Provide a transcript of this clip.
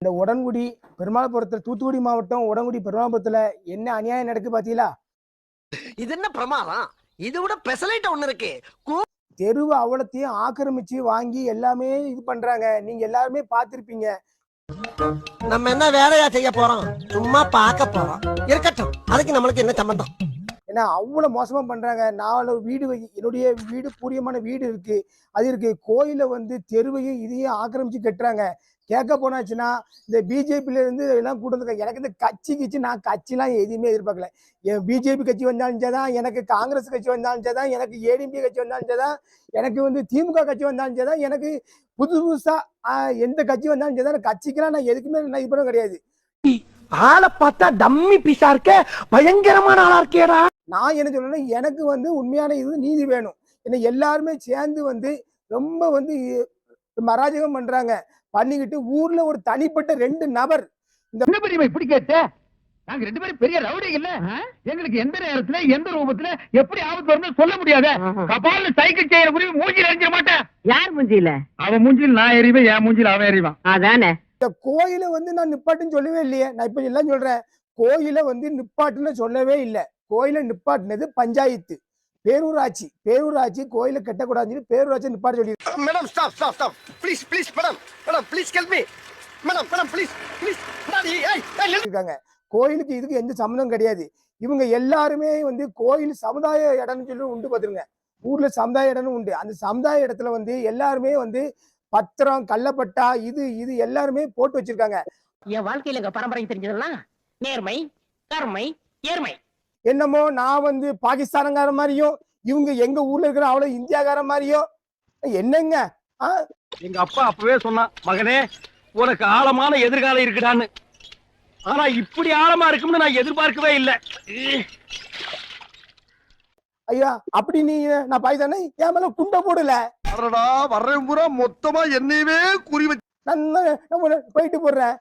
இந்த உடன்குடி பெருமாள்புரத்துல, தூத்துக்குடி மாவட்டம் உடன்குடி பெருமாள்புரத்துல என்ன அநியாயம் நடக்கு பாத்தீங்களா? இது என்ன பிரமாதம்? இது விட பெசலைட் ஒண்ணு இருக்கு. தெருவு அவ்வளத்தையும் ஆக்கிரமிச்சு வாங்கி எல்லாமே இது பண்றாங்க. நீங்க எல்லாருமே பார்த்திருப்பீங்க. நம்ம என்ன வேலையா செய்ய போறோம்? சும்மா பார்க்க போறோம். இருக்கட்டும், அதுக்கு நம்மளுக்கு என்ன சம்பந்தம்? ஏன்னா அவ்வளவு மோசமா பண்றாங்க. நான் வீடு என்னுடைய வீடு பூரியமான வீடு இருக்கு, அது இருக்கு. கோயில வந்து தெருவையும் இதையும் ஆக்கிரமிச்சு கட்டுறாங்க. கேட்க போனாச்சுன்னா இந்த பிஜேபியில இருந்து எல்லாம் கூட வந்து எனக்கு இந்த கட்சி நான் கட்சிலாம் எதுவுமே எதிர்பார்க்கல. என் பிஜேபி கட்சி வந்தாலும் சரிதான், எனக்கு காங்கிரஸ் கட்சி வந்தாலும் சரிதான், எனக்கு ஏடிஎம்கே கட்சி வந்தாலும் சரிதான், எனக்கு வந்து திமுக கட்சி வந்தாலும் சரிதான், எனக்கு புதுசா எந்த கட்சி வந்தாலும் சரிதான், கட்சிக்கெல்லாம் நான் எதுக்குமே நான் இது பண்ண கிடையாது. ஆளை பார்த்தா டம்மி பீஸா இருக்க, பயங்கரமான ஆளா இருக்கேடா. நான் என்ன சொல்றேன்னா, எனக்கு வந்து உண்மையான இது நீதி வேணும். ஏன்னா எல்லாருமே சேர்ந்து வந்து ரொம்ப வந்து அராஜகம் பண்றாங்க. பண்ணிக்கிட்டு ஊர்ல ஒரு தனிப்பட்ட 2 நபர் இப்படி கேட்ட நாங்க 2 பேரும் பெரிய ரவுடிங்க இல்ல, எங்களுக்கு எந்த நேரத்துல எந்த ரூபத்துல எப்படி ஆபத்து வரும்னு சொல்ல முடியாது. கபால்ல சைக்கிள் செய்யற குருவி மூஞ்சில எறிஞ்சிட மாட்டேன். யார் மூஞ்சில? அவன் மூஞ்சில் நான் எறிவேன், என் மூஞ்சில் அவன் எறிவான். அதானே. இந்த கோயில வந்து நான் நிப்பாட்டுன்னு சொல்லவே இல்லையே. நான் இப்ப எல்லாம் சொல்றேன், கோயில வந்து நிப்பாட்டுன்னு சொல்லவே இல்லை. கோயில நிப்பாட்டினது பஞ்சாயத்து, பேரூராட்சி கோயில கட்டக்கூடாதுன்னு பேரூராட்சி நிப்பாட்டு சொல்லி. Madam stop stop stop please please madam madam please help me madam madam please please இருக்காங்க. கோயிலுக்கு இதுக்கு எந்த சம்மந்தம் கிடையாது. இவங்க எல்லாருமே வந்து கோயில் சமுதாய இடம்னு சொல்லி உண்டு பார்த்துருங்க. ஊர்ல சமுதாய இடம்னு உண்டு. அந்த சமுதாய இடத்துல வந்து எல்லாருமே வந்து பத்திரம், கள்ளப்பட்டா இது இது எல்லாருமே போட்டு வச்சிருக்காங்க. என் வாழ்க்கையில எங்க பரம்பரை தெரிஞ்சதெல்லாம் நேர்மை, கருமை, ஏர்மை. என்னமோ நான் வந்து பாகிஸ்தானங்கார மாதிரியும், இவங்க எங்க ஊர்ல இருக்கிற அவ்வளவு இந்தியாக்கார மாதிரியும் என்னங்க. எங்க அப்பா அப்பவே சொன்னான், மகனே உனக்கு ஆழமான எதிர்காலம் இருக்குடான்னு. ஆனா இப்படி ஆழமா இருக்கும்னு நான் எதிர்பார்க்கவே இல்லை. ஐயா அப்படி நீ நான் பாய்தானே என் மேல குண்டை போடல. வர்றேன் பூரா மொத்தமா என்னையவே குறி வச்சு நான் போயிட்டு போடுறேன்.